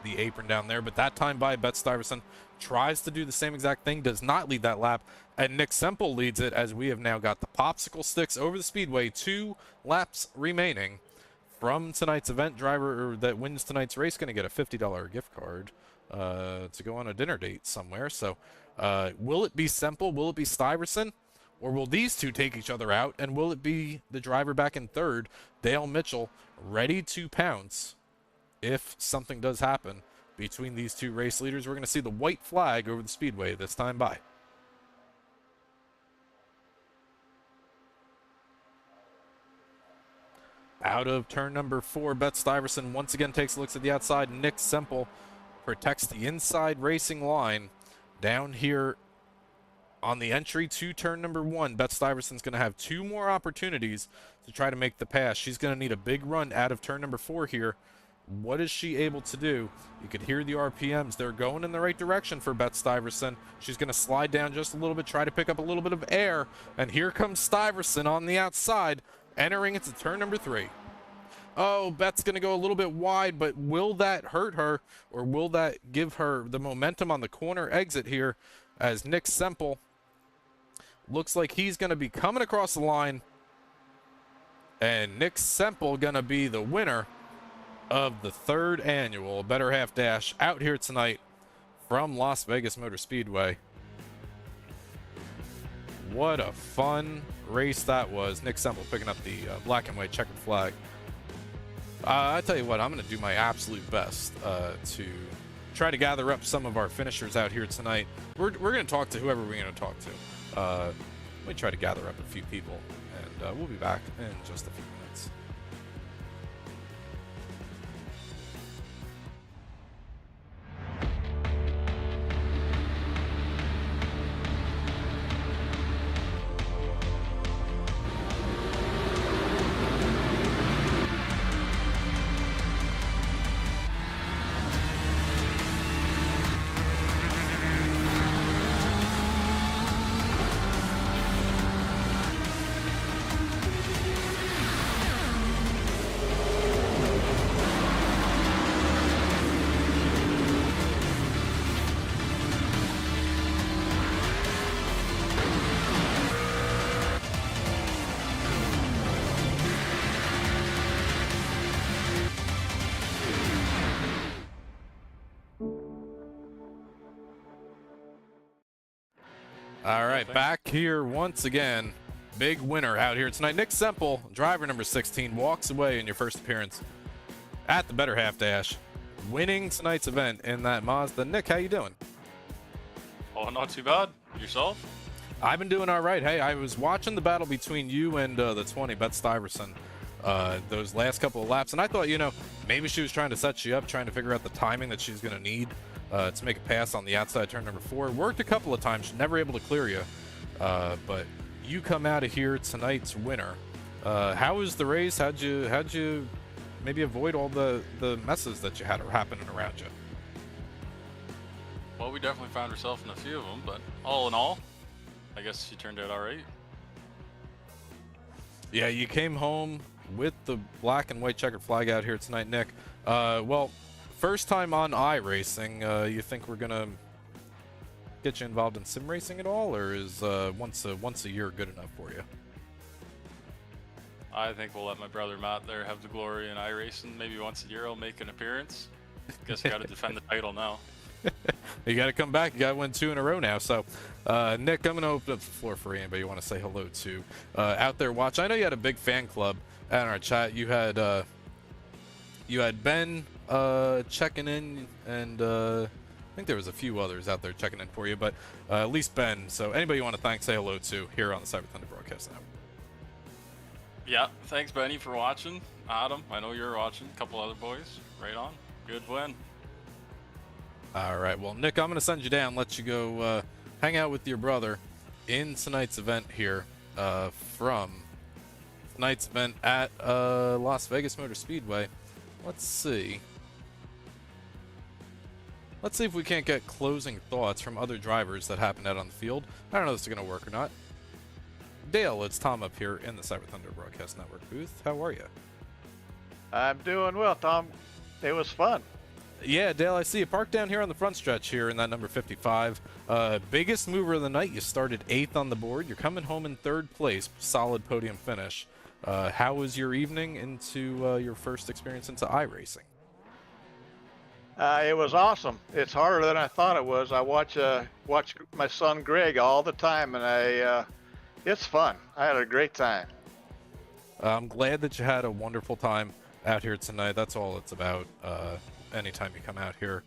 the apron down there. But that time by Beth Stuyvesant tries to do the same exact thing, does not lead that lap, and Nick Semple leads it, as we have now got the popsicle sticks over the speedway. 2 laps remaining from tonight's event. Driver that wins tonight's race going to get a $50 gift card to go on a dinner date somewhere. So will it be Semple? Will it be Stuyvesant? Or will these two take each other out? And will it be the driver back in third, Dale Mitchell, ready to pounce if something does happen between these two race leaders? We're going to see the white flag over the speedway this time by. Out of turn number 4, Beth Stuyvesant once again takes a look at the outside. Nick Semple protects the inside racing line down here on the entry to turn number 1. Beth Stuyvesant's going to have 2 more opportunities to try to make the pass. She's going to need a big run out of turn number 4 here. What is she able to do? You could hear the RPMs. They're going in the right direction for Beth Stuyvesant. She's going to slide down just a little bit, try to pick up a little bit of air. And here comes Stuyvesant on the outside, entering into turn number 3. Oh, Beth's going to go a little bit wide, but will that hurt her, or will that give her the momentum on the corner exit here, as Nick Semple looks like he's going to be coming across the line, and Nick Semple going to be the winner of the 3rd annual Better Half Dash out here tonight from Las Vegas Motor Speedway. What a fun race that was. Nick Semple picking up the black and white checkered flag. I tell you what, I'm going to do my absolute best to try to gather up some of our finishers out here tonight. We're going to talk to whoever we're going to talk to. Let me try to gather up a few people, and we'll be back in just a few minutes. All right, thanks. back here once again. Big winner out here tonight. Nick Semple, driver number 16, walks away in your first appearance at the Better Half Dash, winning tonight's event in that Mazda. Nick, how you doing? Oh, not too bad. Yourself? I've been doing all right. Hey, I was watching the battle between you and the 20, Beth Stuyvesant, those last couple of laps, and I thought, maybe she was trying to set you up, trying to figure out the timing that she's going to need to make a pass on the outside turn number 4. Worked a couple of times, never able to clear you, but you come out of here tonight's winner. How was the race? How'd you maybe avoid all the messes that you had happening around you? Well, we definitely found ourselves in a few of them, but all in all, I guess she turned out all right. Yeah, you came home with the black and white checkered flag out here tonight, Nick. Well, first time on iRacing. You think we're gonna get you involved in sim racing at all, or is once a year good enough for you? I think we'll let my brother Matt there have the glory in iRacing. Maybe once a year I'll make an appearance. Guess I got to defend the title now. You got to come back. You got to win 2 in a row now. So, Nick, I'm going to open up the floor for anybody you want to say hello to out there watch. I know you had a big fan club at our chat. You had Ben checking in, and I think there was a few others out there checking in for you, but at least Ben. So anybody you want to thank, say hello to here on the CyberThunder Broadcast Network. Yeah, thanks Benny for watching. Adam, I know you're watching. A couple other boys. Right on. Good win. All right, well, Nick, I'm going to send you down, let you go hang out with your brother in tonight's event here from tonight's event at Las Vegas Motor Speedway. Let's see if we can't get closing thoughts from other drivers that happened out on the field. I don't know if this is going to work or not. Dale, it's Tom up here in the CyberThunder Broadcast Network booth. How are you? I'm doing well, Tom. It was fun. Yeah, Dale, I see you parked down here on the front stretch here in that number 55. Biggest mover of the night. You started 8th on the board. You're coming home in 3rd place. Solid podium finish. How was your evening into your first experience into iRacing? It was awesome. It's harder than I thought it was. I watch my son Greg all the time, and it's fun. I had a great time. I'm glad that you had a wonderful time out here tonight. That's all it's about. Anytime you come out here,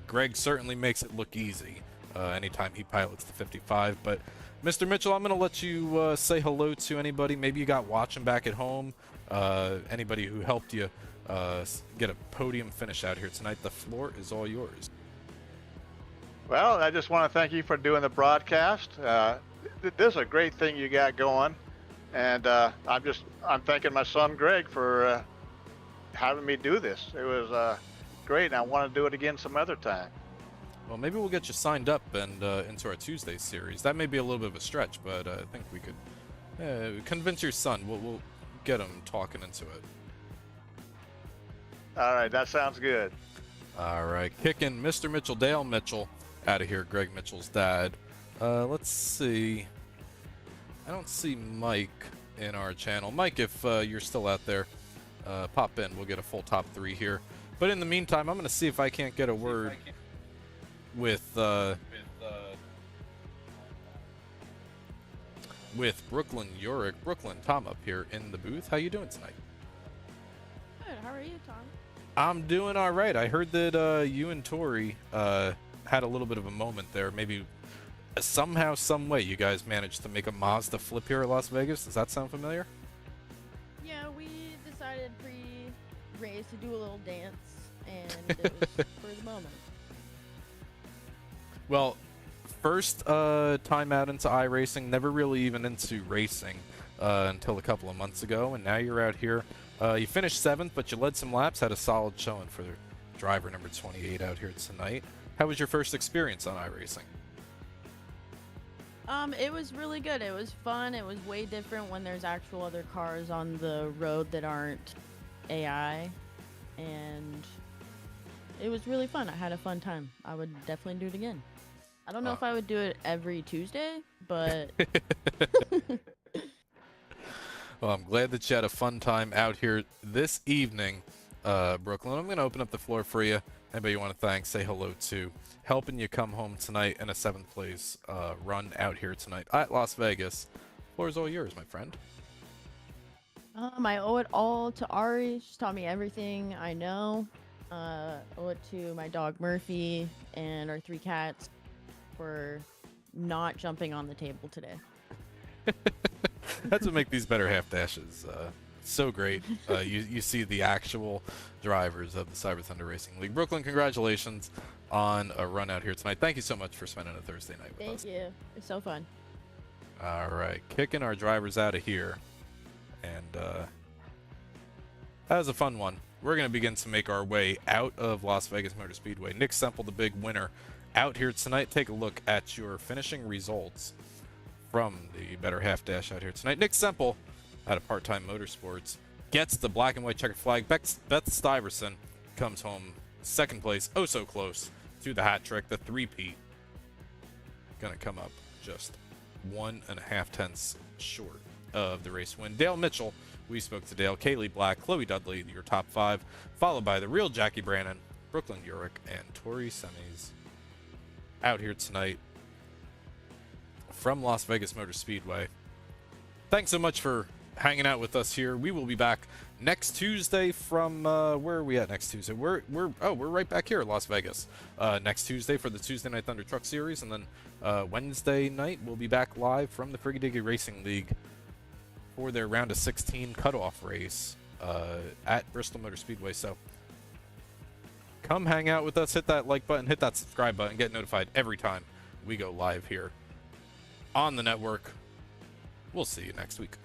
Greg certainly makes it look easy anytime he pilots the 55. But Mr. Mitchell, I'm going to let you say hello to anybody maybe you got watching back at home, anybody who helped you get a podium finish out here tonight. The floor is all yours. Well, I just want to thank you for doing the broadcast. This is a great thing you got going, and I'm thanking my son Greg for having me do this. It was great, and I want to do it again some other time. Well, maybe we'll get you signed up and into our Tuesday series. That may be a little bit of a stretch, but I think we could convince your son. We'll get him talking into it. All right, that sounds good. All right, kicking Mr. Mitchell, Dale Mitchell, out of here, Greg Mitchell's dad. Let's see. I don't see Mike in our channel. Mike, if you're still out there, pop in. We'll get a full top 3 here. But in the meantime, I'm going to see if I can't get a word with Brooklyn Yorick. Brooklyn, Tom up here in the booth. How you doing tonight? Good. How are you, Tom? I'm doing all right. I heard that you and Tori had a little bit of a moment there. Maybe somehow, some way, you guys managed to make a Mazda flip here at Las Vegas. Does that sound familiar? Yeah, we decided pre-race to do a little dance, and it was for the moment. Well, first time out into iRacing, never really even into racing until a couple of months ago, and now you're out here. You finished 7th, but you led some laps, had a solid showing for driver number 28 out here tonight. How was your first experience on iRacing? It was really good. It was fun. It was way different when there's actual other cars on the road that aren't AI, and it was really fun. I had a fun time. I would definitely do it again. I don't know if I would do it every Tuesday, but well, I'm glad that you had a fun time out here this evening, Brooklyn. I'm going to open up the floor for you. Anybody you want to thank, say hello to, helping you come home tonight in a 7th place run out here tonight at Las Vegas. Floor is all yours, my friend. I owe it all to Arie. She's taught me everything I know. Owe it to my dog Murphy and our 3 cats for not jumping on the table today. That's what make these better half dashes so great. You see the actual drivers of the CyberThunder Racing League. Brooklyn, congratulations on a run out here tonight. Thank you so much for spending a Thursday night with us. Thank you. It's so fun. All right, kicking our drivers out of here. And that was a fun one. We're going to begin to make our way out of Las Vegas Motor Speedway. Nick Semple, the big winner, out here tonight. Take a look at your finishing results from the better half dash out here tonight. Nick Semple, out of Part-Time Motorsports, gets the black and white checkered flag. Beth Stuyvesant comes home 2nd place, oh so close to the hat trick. The 3-peat gonna come up just 1.5 tenths short of the race win. Dale Mitchell, we spoke to Dale. Kaylee Black, Chloe Dudley, your top 5, followed by the real Jackie Brannon, Brooklyn Urick, and Tori Semis out here tonight from Las Vegas Motor Speedway. Thanks so much for hanging out with us here. We will be back next Tuesday from where are we at next Tuesday? We're right back here at Las Vegas next Tuesday for the Tuesday Night Thunder Truck Series, and then Wednesday night we'll be back live from the Friggy Diggy Racing League for their round of 16 cutoff race at Bristol Motor Speedway. So come hang out with us, hit that like button, hit that subscribe button, get notified every time we go live here on the network. We'll see you next week.